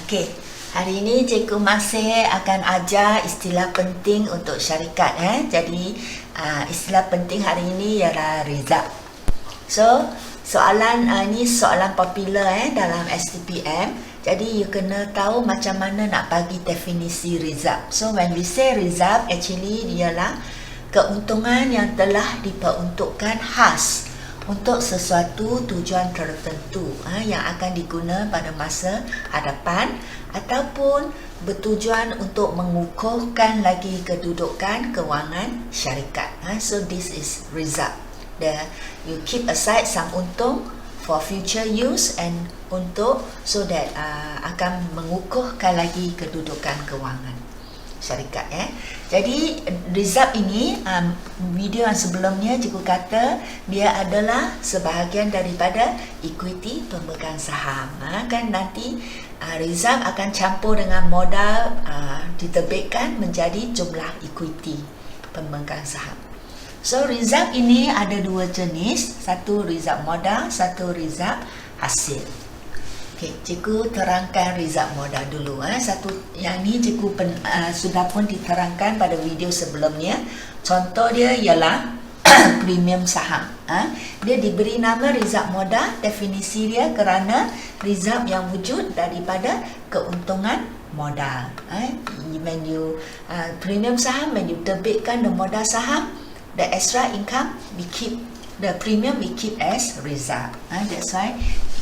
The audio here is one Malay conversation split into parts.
Okey, hari ini cikgu masih akan ajar istilah penting untuk syarikat. Jadi istilah penting hari ini ialah rizab. So, soalan ini soalan popular dalam STPM. Jadi you kena tahu macam mana nak bagi definisi rizab. So when we say rizab, actually ialah keuntungan yang telah diperuntukkan khas untuk sesuatu tujuan tertentu yang akan diguna pada masa hadapan ataupun bertujuan untuk mengukuhkan lagi kedudukan kewangan syarikat. So this is rizab. You keep aside some untung for future use and untuk so that akan mengukuhkan lagi kedudukan kewangan syarikat. Jadi rizab ini video yang sebelumnya cikgu kata dia adalah sebahagian daripada equity pemegang saham. Kan nanti rizab akan campur dengan modal diterbitkan menjadi jumlah equity pemegang saham. So rizab ini ada dua jenis, satu rizab modal, satu rizab hasil. Okey, cikgu terangkan rizab modal dulu. Satu yang ni cikgu sudah pun diterangkan pada video sebelumnya. Contoh dia ialah premium saham. Dia diberi nama rizab modal, definisi dia kerana rizab yang wujud daripada keuntungan modal. When you premium saham, when you terbitkan the modal saham, the extra income we keep, the premium we keep as rizab. That's why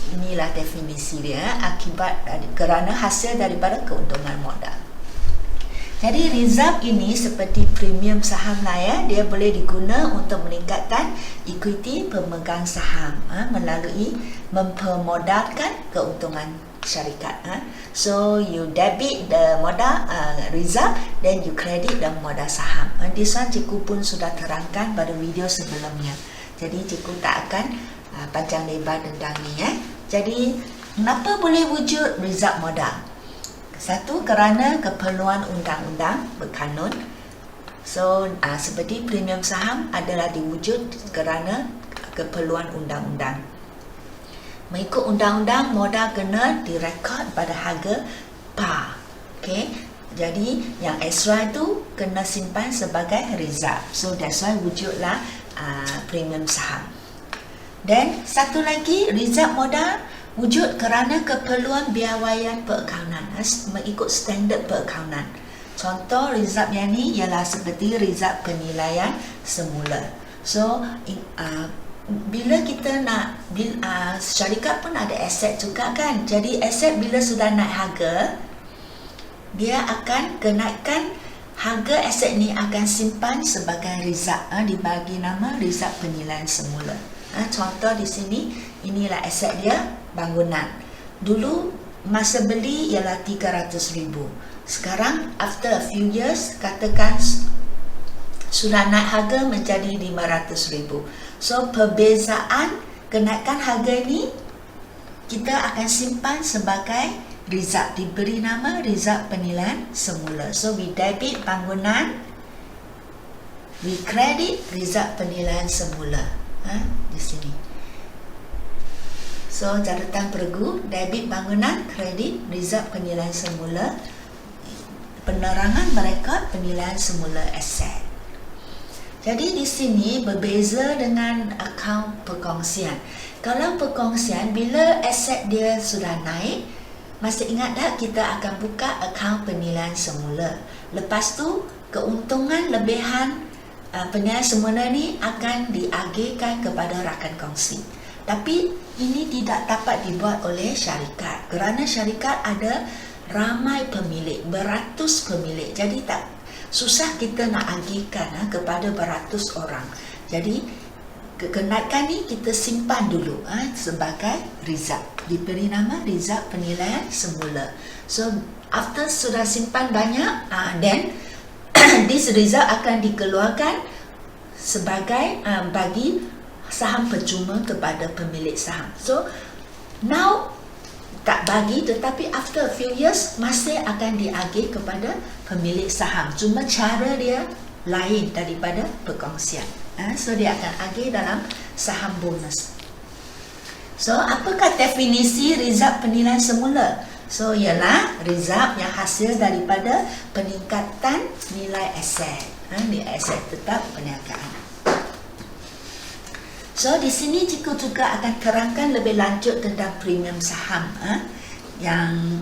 inilah definisi dia, akibat kerana hasil daripada keuntungan modal. Jadi rizab ini seperti premium saham lah dia boleh diguna untuk meningkatkan equity pemegang saham melalui mempermodalkan keuntungan syarikat. So you debit the modal rizab, then you credit the modal saham. This one cikgu pun sudah terangkan pada video sebelumnya. Jadi cikgu tak akan panjang lebar tentang ni. Jadi kenapa boleh wujud rizab modal? Satu, kerana keperluan undang-undang berkanun. So seperti premium saham adalah diwujud kerana keperluan undang-undang. Mengikut undang-undang, modal kena direkod pada harga par. Okay? Jadi yang extra itu kena simpan sebagai rizab. So that's why wujudlah premium saham. Dan satu lagi, rizab modal wujud kerana keperluan biawayan perakaunan mengikut standard perakaunan. Contoh rizab yang ni ialah seperti rizab penilaian semula. So bila kita nak syarikat pun ada aset juga kan. Jadi aset bila sudah naik harga, dia akan kenaikan harga aset ni akan simpan sebagai rizab, dibagi nama rizab penilaian semula. Contoh di sini, inilah aset dia, bangunan. Dulu masa beli ialah 300,000. Sekarang after a few years, katakan sudah naik harga menjadi 500,000. So perbezaan kenaikan harga ni kita akan simpan sebagai rizab, diberi nama rizab penilaian semula. So we debit bangunan, we credit rizab penilaian semula. Di sini. So catatan peregu, debit bangunan, kredit rizab penilaian semula, penerangan merekod penilaian semula aset. Jadi di sini berbeza dengan akaun perkongsian. Kalau perkongsian, bila aset dia sudah naik, masih ingat tak kita akan buka akaun penilaian semula. Lepas tu keuntungan lebihan penilaian semula ni akan diagihkan kepada rakan kongsi. Tapi ini tidak dapat dibuat oleh syarikat kerana syarikat ada ramai pemilik, beratus pemilik. Jadi tak susah kita nak agihkan kepada beratus orang. Jadi kenaikan ni kita simpan dulu sebagai rizab, diberi nama rizab penilaian semula. So after sudah simpan banyak, then this rizab akan dikeluarkan sebagai bagi saham percuma kepada pemilik saham. So now tak bagi, tetapi after a few years masih akan diagih kepada pemilik saham. Cuma cara dia lain daripada perkongsian. So dia akan agih dalam saham bonus. So apakah definisi rizab penilaian semula? So ialah result yang hasil daripada peningkatan nilai aset, nilai aset tetap perniagaan. So di sini cikgu juga akan terangkan lebih lanjut tentang premium saham, yang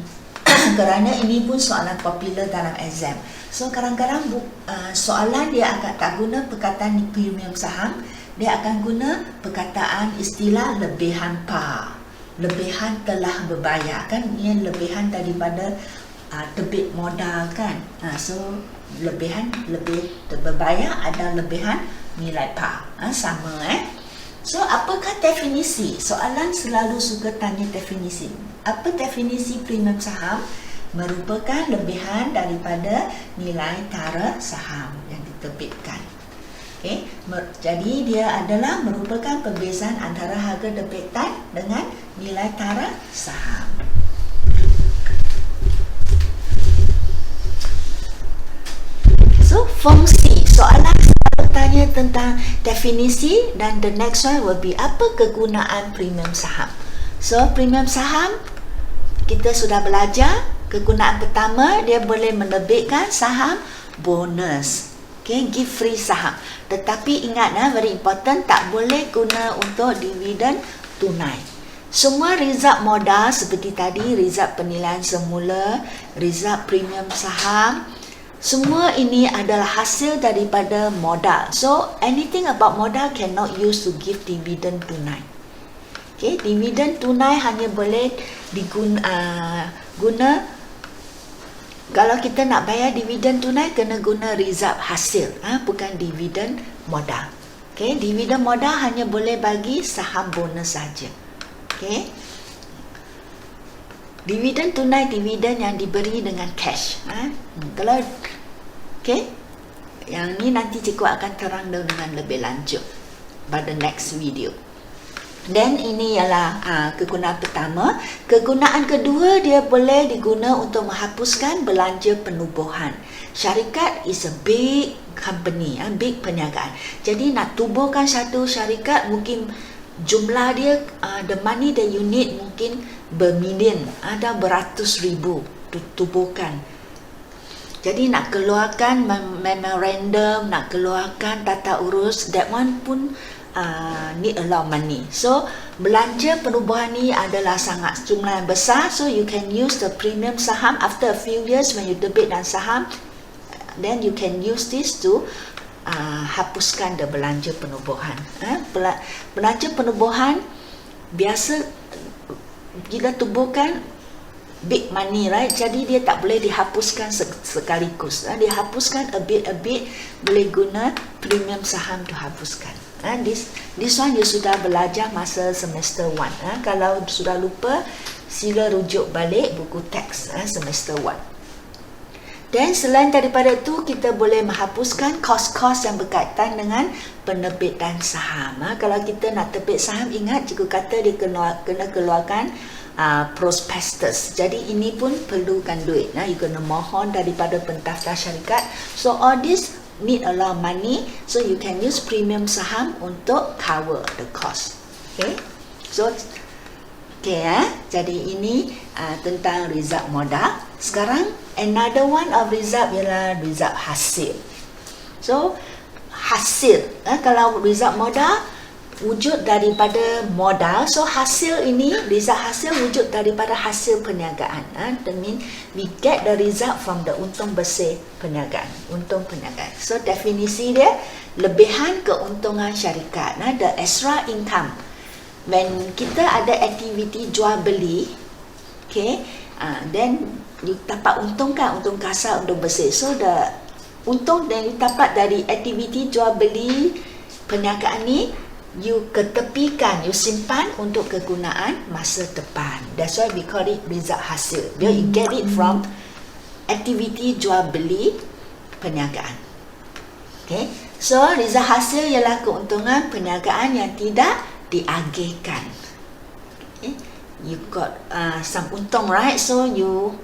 kerana ini pun soalan popular dalam exam. So kadang-kadang soalan dia akan tak guna perkataan premium saham, dia akan guna perkataan istilah lebihan par, lebihan telah berbayar, kan ini lebihan daripada debit modal kan. So lebihan lebih berbayar ada lebihan nilai par, sama So apakah definisi? Soalan selalu suka tanya definisi. Apa definisi premium saham? Merupakan lebihan daripada nilai tara saham yang diterbitkan. Okay. Jadi dia adalah merupakan perbezaan antara harga terbitan dengan nilai tara saham. So fungsi, soalan selalu tanya tentang definisi, dan the next one will be apa kegunaan premium saham. So premium saham kita sudah belajar. Kegunaan pertama, dia boleh menerbitkan saham bonus. Okay, give free saham. Tetapi ingat, very important, tak boleh guna untuk dividen tunai. Semua result modal seperti tadi, result penilaian semula, result premium saham, semua ini adalah hasil daripada modal. So anything about modal cannot use to give dividen tunai. Okay, dividen tunai hanya boleh guna kalau kita nak bayar dividen tunai, kena guna result hasil, bukan dividen modal. Okay, dividen modal hanya boleh bagi saham bonus saja. Okay, dividen tunai, dividen yang diberi dengan cash. Kalau okay, yang ni nanti cikgu akan terang dengan lebih lanjut pada next video. Dan ini ialah kegunaan pertama. Kegunaan kedua, dia boleh diguna untuk menghapuskan belanja penubuhan. Syarikat is a big company, big perniagaan. Jadi nak tubuhkan satu syarikat, mungkin jumlah dia, the money that you need mungkin bermillion, ada beratus ribu tubuhkan. Jadi nak keluarkan memorandum, nak keluarkan tata urus, that one pun need a lot of money. So belanja penubuhan ni adalah sangat jumlah yang besar. So you can use the premium saham after a few years when you debit dan saham, then you can use this to hapuskan the belanja penubuhan. Belanja penubuhan biasa kita tubuhkan big money, right? Jadi dia tak boleh dihapuskan sekaligus. Dihapuskan a bit, boleh guna premium saham to hapuskan. This one you sudah belajar masa semester 1. Kalau sudah lupa, sila rujuk balik buku teks semester 1. Dan selain daripada itu, kita boleh menghapuskan kos-kos yang berkaitan dengan penerbitan saham. Kalau kita nak terbit saham, ingat cikgu kata dia kena keluarkan prospectus. Jadi ini pun perlukan duit. You kena mohon daripada pentadbir syarikat. So all this need a lot of money, so you can use premium saham untuk cover the cost. Okay, so jadi ini tentang result modal. Sekarang another one of result ialah result hasil. So hasil, kalau result modal wujud daripada modal, so hasil ini, result hasil wujud daripada hasil perniagaan. That means we get the result from the untung bersih perniagaan, untung perniagaan. So definisi dia, lebihan keuntungan syarikat, the extra income. When kita ada aktiviti jual beli, okay, then you dapat untung kan, untung kasar, untung bersih. So the untung yang you dapat dari aktiviti jual beli perniagaan ni, you ketepikan, you simpan untuk kegunaan masa depan. That's why we call it result hasil. You get it from aktiviti jual beli perniagaan. Okay, so result hasil ialah keuntungan perniagaan yang tidak diagihkan. Okay, you got some untung, right? So you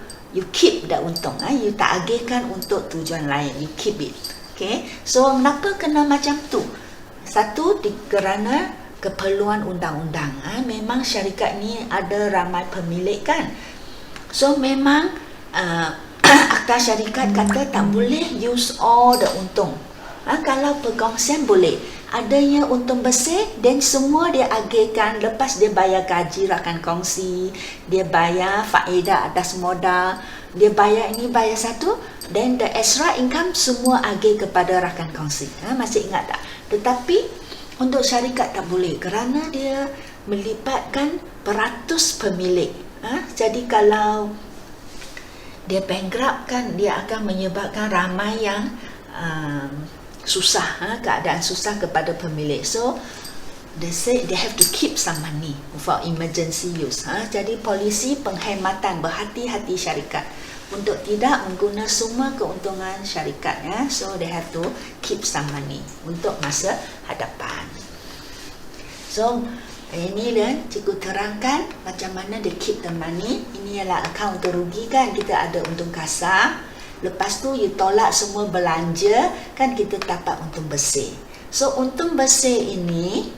keep that untung. You tak agihkan untuk tujuan lain. You keep it. Okay, so kenapa kena macam tu? Satu, kerana keperluan undang-undang. Memang syarikat ni ada ramai pemilik kan. So memang akta syarikat kata tak boleh use all the untung. Kalau perkongsian boleh, adanya untung bersih dan semua dia agihkan lepas dia bayar gaji rakan kongsi, dia bayar faedah atas modal, dia bayar ini bayar satu, dan the extra income semua agih kepada rakan kongsi. Masih ingat tak? Tetapi untuk syarikat tak boleh kerana dia melibatkan beratus pemilik. Jadi kalau dia bankrupt kan, dia akan menyebabkan ramai yang susah, keadaan susah kepada pemilik. So they say they have to keep some money for emergency use. Jadi polisi penghematan, berhati-hati syarikat untuk tidak mengguna semua keuntungan syarikat. So they have to keep some money untuk masa hadapan. So ini dia cikgu terangkan macam mana dia keep the money. Ini ialah akaun untuk rugi kan, kita ada untung kasar. Lepas tu you tolak semua belanja kan, kita dapat untung bersih. So untung bersih ini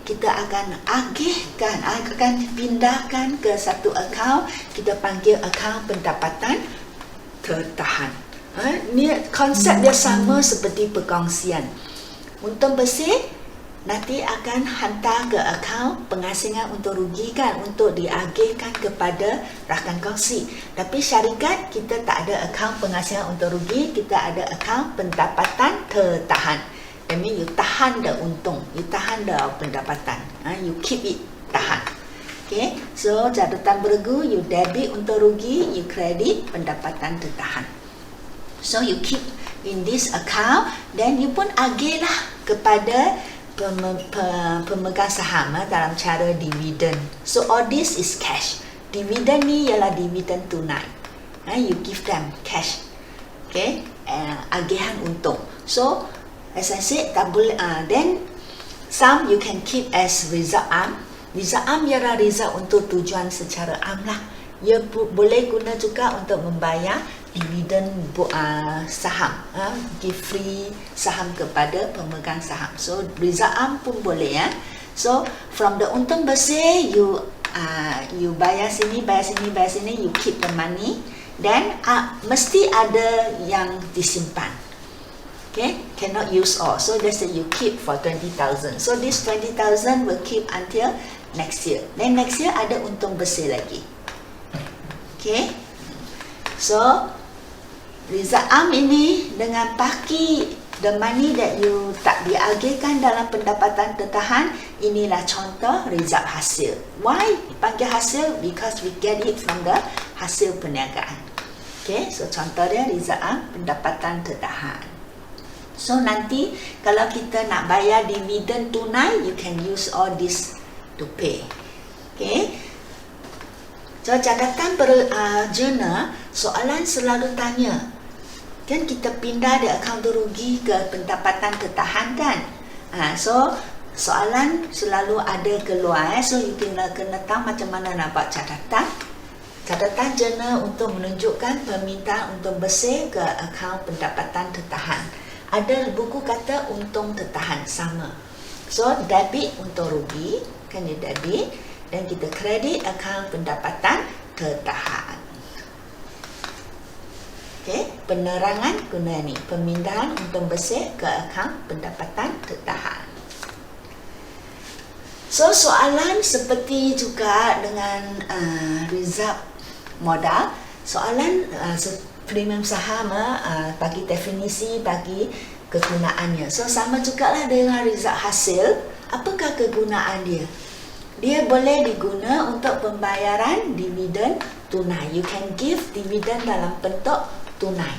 kita akan agihkan, akan pindahkan ke satu akaun, kita panggil akaun pendapatan tertahan. Ni konsep dia sama seperti perkongsian. Untung bersih nanti akan hantar ke akaun pengasingan untuk rugi kan, untuk diagihkan kepada rakan kongsi. Tapi syarikat kita tak ada akaun pengasingan untuk rugi, kita ada akaun pendapatan tertahan. That means you tahan the untung, you tahan the pendapatan, you keep it tahan. So catatan beregu, you debit untuk rugi, you credit pendapatan tertahan. So you keep in this account, then you pun agihlah kepada pemegang saham dalam cara dividen. So all this is cash. Dividen ni ialah dividen tunai. You give them cash. Agihan untung. So as I said, tak boleh. Then some you can keep as result arm. Result arm ialah result untuk tujuan secara am lah. Ia boleh guna juga untuk membayar dividen saham, give free saham kepada pemegang saham. So result arm pun boleh ya. So from the untung bersih, you bayar sini, you keep the money. Then mesti ada yang disimpan. Cannot use all. So let's say you keep for 20,000. So this 20,000 will keep until next year. Then next year ada untung bersih lagi. So result arm ini dengan paki the money that you tak diagihkan dalam pendapatan tertahan, inilah contoh result hasil. Why panggil hasil? Because we get it from the hasil perniagaan. So contoh dia result arm pendapatan tertahan. So nanti kalau kita nak bayar dividen tunai, you can use all this to pay. So catatan jurnal, soalan selalu tanya, kan kita pindah dari akaun rugi ke pendapatan tertahan kan? So soalan selalu ada keluar. So you kena tahu macam mana nak buat catatan. Catatan jurnal untuk menunjukkan permintaan untung bersih ke akaun pendapatan tertahan. Ada buku kata untung tertahan sama. So debit untung rugi, kan dia debit. Dan kita kredit akaun pendapatan tertahan. Penerangan guna ni, pemindahan untung bersih ke akaun pendapatan tertahan. So soalan seperti juga dengan result modal, soalan premium saham bagi definisi, bagi kegunaannya. So sama jugalah dengan result hasil. Apakah kegunaan dia? Dia boleh diguna untuk pembayaran dividen tunai. You can give dividen dalam bentuk tunai.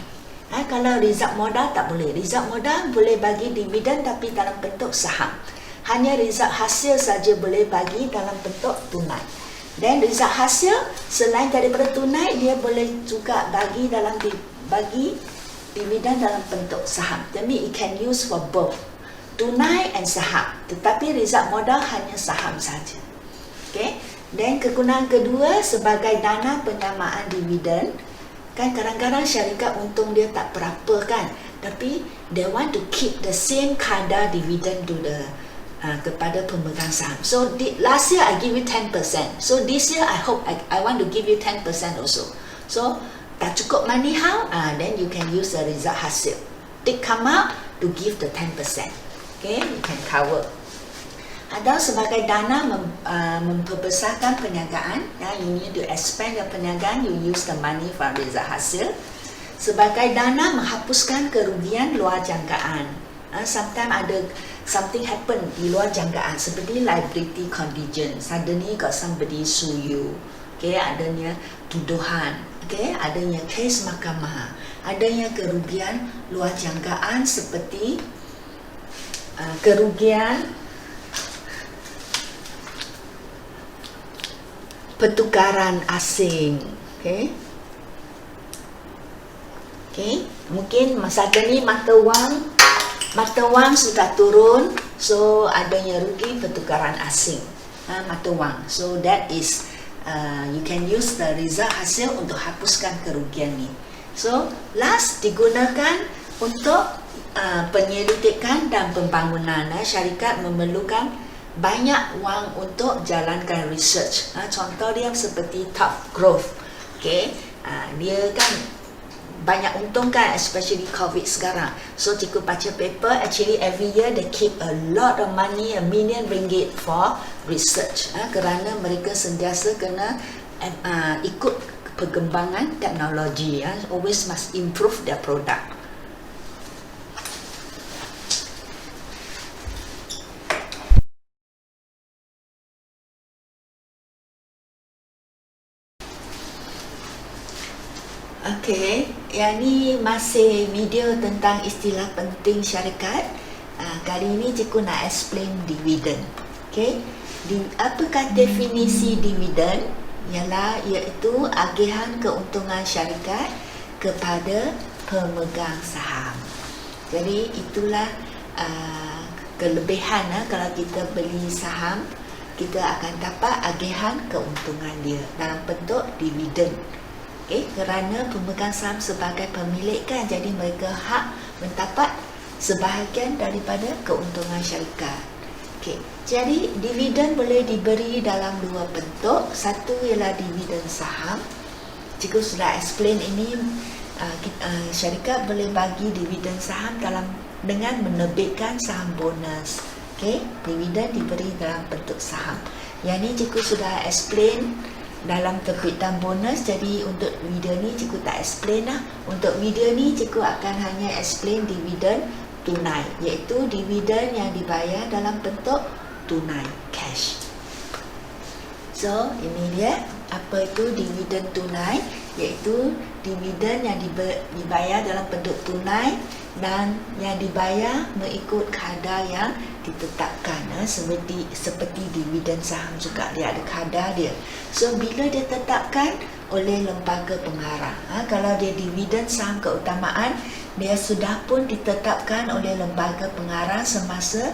Kalau result modal tak boleh. Result modal boleh bagi dividen tapi dalam bentuk saham. Hanya result hasil saja boleh bagi dalam bentuk tunai. Dan result hasil selain daripada tunai, dia boleh juga bagi dividen dalam bentuk saham. Jadi it can use for both tunai and saham. Tetapi result modal hanya saham saja. Dan kegunaan kedua sebagai dana penyamaan dividen. Kan kadang-kadang syarikat untung dia tak berapa kan, tapi they want to keep the same kadar dividen to the kepada pemegang saham. So last year I give you 10%. So this year I hope I want to give you 10% also. So tak cukup money how? Then you can use the result hasil. They come out to give the 10%. Okay, you can cover. Atau sebagai dana memperbesarkan perniagaan, you need to expand your perniagaan, you use the money from result hasil. Sebagai dana menghapuskan kerugian luar jangkaan. Sometimes ada something happen di luar jangkaan seperti liability contingent, suddenly got somebody sue you. Okay, adanya tuduhan, okay, adanya kes mahkamah, adanya kerugian luar jangkaan seperti kerugian pertukaran asing. Okay, mungkin masa ini mata wang sudah turun, so adanya rugi pertukaran asing, mata wang. So that is you can use the result hasil untuk hapuskan kerugian ni. So last digunakan untuk penyelidikan dan pembangunan. Syarikat memerlukan banyak wang untuk jalankan research. Contoh dia seperti Top Growth. Okay, dia kan banyak untung kan, especially COVID sekarang. So cikgu baca paper, actually every year they keep a lot of money, $1 million for research. Kerana mereka sentiasa kena ikut perkembangan teknologi. Always must improve their product. Okey, yang ni masih video tentang istilah penting syarikat. Kali ini cikgu nak explain dividen. Okey, apakah definisi dividen? Iaitu agihan keuntungan syarikat kepada pemegang saham. Jadi itulah kelebihan kalau kita beli saham, kita akan dapat agihan keuntungan dia dalam bentuk dividen. Kerana pemegang saham sebagai pemilik kan, jadi mereka hak mendapat sebahagian daripada keuntungan syarikat. Jadi dividen boleh diberi dalam dua bentuk. Satu ialah dividen saham. Cikgu sudah explain ini, syarikat boleh bagi dividen saham dengan menerbitkan saham bonus. Dividen diberi dalam bentuk saham. Yang ni cikgu sudah explain dalam terbitan bonus. Jadi untuk video ni cikgu tak explain lah. Untuk video ni cikgu akan hanya explain dividen tunai, iaitu dividen yang dibayar dalam bentuk tunai, cash. So ini dia apa itu dividen tunai, iaitu dividen yang dibayar dalam bentuk tunai dan yang dibayar mengikut kadar yang ditetapkan. Seperti dividen saham juga, dia ada kadar dia. So bila ditetapkan oleh lembaga pengarah, kalau dia dividen saham keutamaan, dia sudah pun ditetapkan oleh lembaga pengarah semasa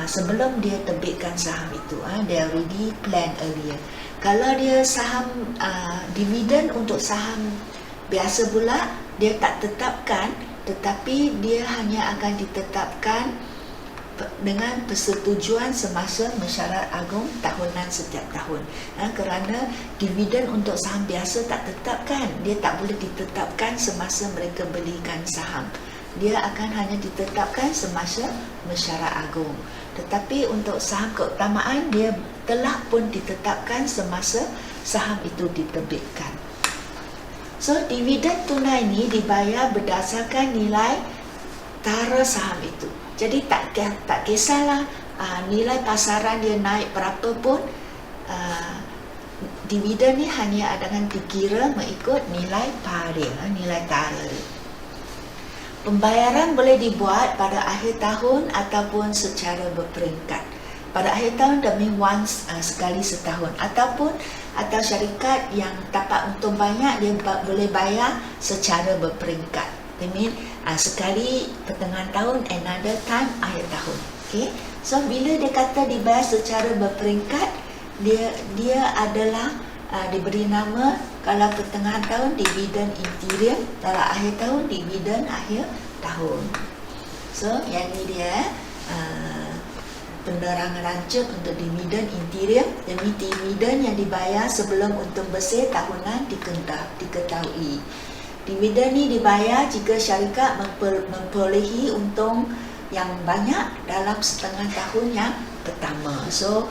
sebelum dia terbitkan saham itu. They already plan earlier. Kalau dia saham dividen untuk saham biasa pula, dia tak tetapkan, tetapi dia hanya akan ditetapkan dengan persetujuan semasa mesyuarat agung tahunan setiap tahun. Kerana dividen untuk saham biasa tak tetapkan, dia tak boleh ditetapkan semasa mereka belikan saham. Dia akan hanya ditetapkan semasa mesyuarat agung. Tetapi untuk saham keutamaan, dia telah pun ditetapkan semasa saham itu diterbitkan. So dividen tunai ni dibayar berdasarkan nilai tara saham itu. Jadi tak kisahlah nilai pasaran dia naik berapa pun, dividen ni hanya akan dikira mengikut nilai par dia, nilai tara dia. Pembayaran boleh dibuat pada akhir tahun ataupun secara berperingkat. Pada akhir tahun demi once, sekali setahun, atau syarikat yang dapat untung banyak, dia boleh bayar secara berperingkat. I mean, sekali pertengahan tahun, another time akhir tahun. So bila dia kata dibayar secara berperingkat, dia adalah diberi nama, kalau pertengahan tahun dividen interior, kalau akhir tahun dividen akhir tahun. So yang ni dia penerangan rancang untuk dividen interior demi dividen yang dibayar sebelum untung bersih tahunan diketahui. Dividen ni dibayar jika syarikat memperolehi untung yang banyak dalam setengah tahun yang pertama. So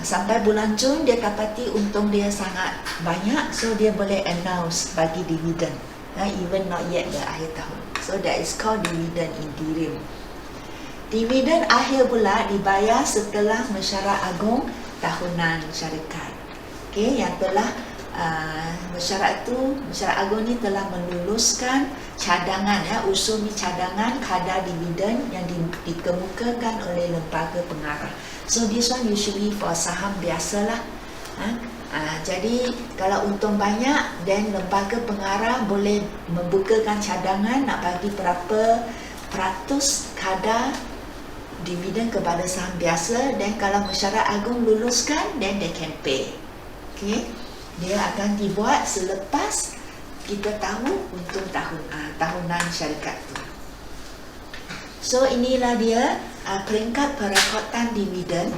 sampai bulan Jun dia dapati untung dia sangat banyak, so dia boleh announce bagi dividen, even not yet the akhir tahun. So that is called dividend interim. Dividen akhir pula dibayar setelah mesyuarat agung tahunan syarikat. Okay, yang telah mesyuarat agung ni telah meluluskan cadangan, usul ni cadangan kadar dividen yang dikemukakan oleh lembaga pengarah. So this one usually for saham biasalah. Jadi kalau untung banyak, then lembaga pengarah boleh membukakan cadangan nak bagi berapa peratus kadar dividen kepada saham biasa, dan kalau mesyuarat agung luluskan, then they can pay. Okay, dia akan dibuat selepas kita tahu untung tahunan syarikat tu. So inilah dia peringkat perekodan dividen.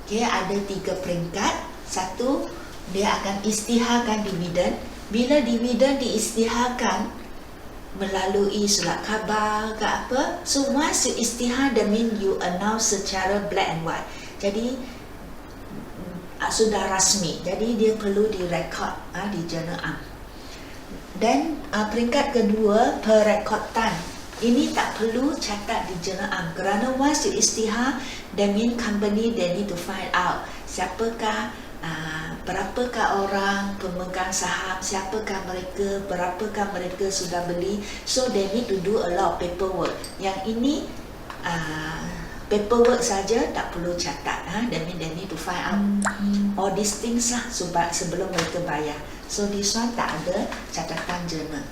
Okay, ada 3 peringkat. Satu, dia akan isytiharkan dividen. Bila dividen diisytiharkan melalui surat khabar ke apa, so once you isytihar, that mean you announce secara black and white. Jadi sudah rasmi, jadi dia perlu direkod di Jurnal Am. Dan peringkat kedua, perekodan ini tak perlu catat di Jurnal Am, kerana once you isytihar, that mean company they need to find out siapakah berapakah orang pemegang saham, siapakah mereka, berapakah mereka sudah beli. So they need to do a lot of paperwork. Yang ini paperwork saja tak perlu catat. That means they need to find out all these things lah sebelum mereka bayar. So this one tak ada catatan jurnal.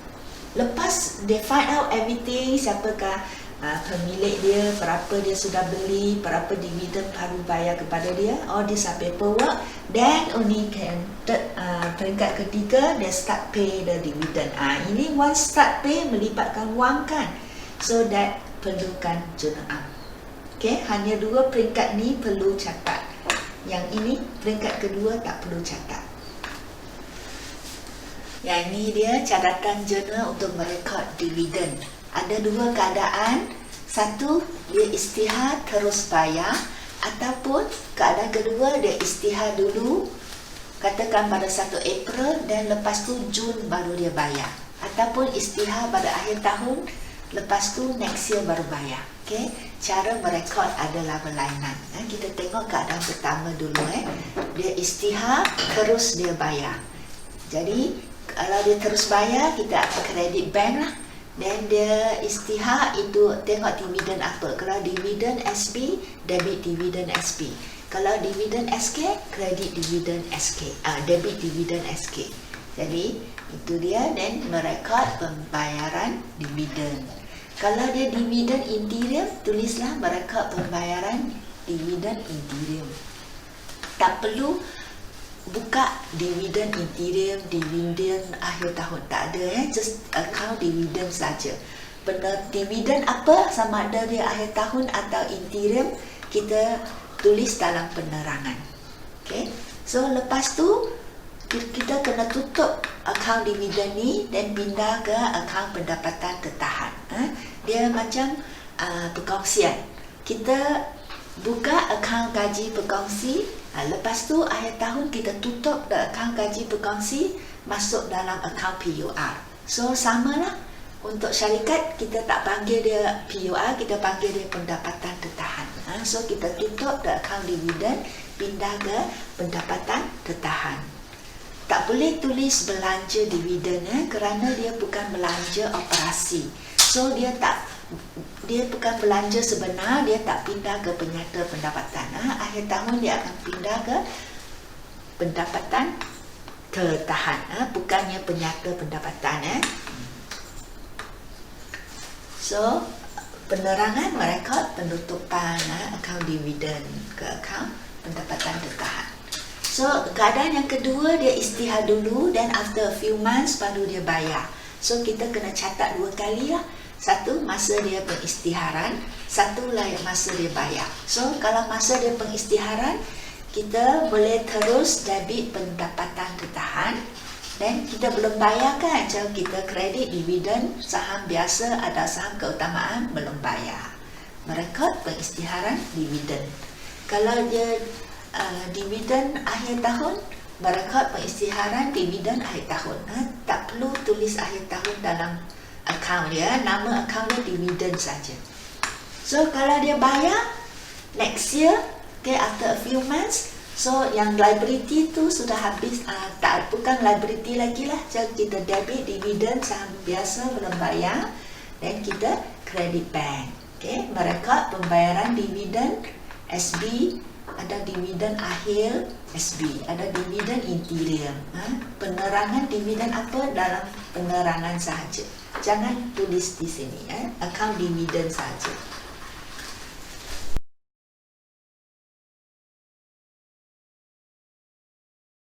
Lepas they find out everything, siapakah pemilik dia, berapa dia sudah beli, berapa dividen baru bayar kepada dia, all these are paperwork, then only can peringkat ketiga, they start pay the dividend. Ini once start pay melibatkan wang kan, so that perlukan Jurnal Am. Okay, hanya 2 peringkat ni perlu catat, yang ini peringkat kedua tak perlu catat. Yang ini dia catatan jurnal untuk merekod dividen. Ada 2 keadaan. Satu, dia isytihar terus bayar, ataupun keadaan kedua, dia isytihar dulu, katakan pada 1 April, dan lepas tu Jun baru dia bayar, ataupun isytihar pada akhir tahun, lepas tu next year baru bayar. Okay, cara merekod adalah berlainan. Kita tengok keadaan pertama dulu. Dia isytihar terus dia bayar. Jadi kalau dia terus bayar, kita kredit bank lah. Dan dia isytihar itu tengok dividen apa. Kalau dividen SB, debit dividen SB. Kalau dividen SK, kredit dividen SK, debit dividen SK. Jadi itu dia, dan merekod pembayaran dividen. Kalau dia dividen interior, tulislah merekod pembayaran dividen interior. Tak perlu buka dividen interior, dividen akhir tahun, tak ada. Just account dividen saja. Dividen apa, sama ada dia akhir tahun atau interior, kita tulis dalam penerangan. Okay, so lepas tu kita kena tutup akaun dividen ni dan pindah ke akaun pendapatan tetahan. Dia macam perkongsian. Kita buka akaun gaji perkongsi, lepas tu akhir tahun kita tutup akaun gaji perkongsi, masuk dalam akaun PUR. So samalah, untuk syarikat kita tak panggil dia PUR, kita panggil dia pendapatan tetahan. So kita tutup akaun dividen, pindah ke pendapatan tetahan. Tak boleh tulis belanja dividen kerana dia bukan belanja operasi. So dia bukan belanja sebenar, dia tak pindah ke penyata pendapatan. Akhir tahun dia akan pindah ke pendapatan tetahan, bukannya penyata pendapatan. So penerangan merekod penutupan akaun dividen ke akaun pendapatan tetahan. So keadaan yang kedua, dia isytihar dulu, dan after a few months baru dia bayar. So kita kena catat 2 kali lah. Satu masa dia pengisytiharan, satu lah masa dia bayar. So kalau masa dia pengisytiharan, kita boleh terus debit pendapatan ketahan, dan kita belum bayar kan, so kita kredit dividen. Saham biasa ada saham keutamaan belum bayar, merekod pengisytiharan dividen. Kalau dia dividen akhir tahun, merekod pengisytiharan dividen akhir tahun. Tak perlu tulis akhir tahun dalam akaun dia, nama akaun dia dividen saja. So kalau dia bayar next year, okay, after a few months, so yang liability tu sudah habis, bukan liability lagi lah. So kita debit dividen saham biasa belum bayar, dan kita credit bank. Okay, merekod pembayaran dividen SB, ada dividen akhir SB, ada dividen interior. Penerangan dividen apa dalam penerangan sahaja. Jangan tulis di sini, akaun dividen saja.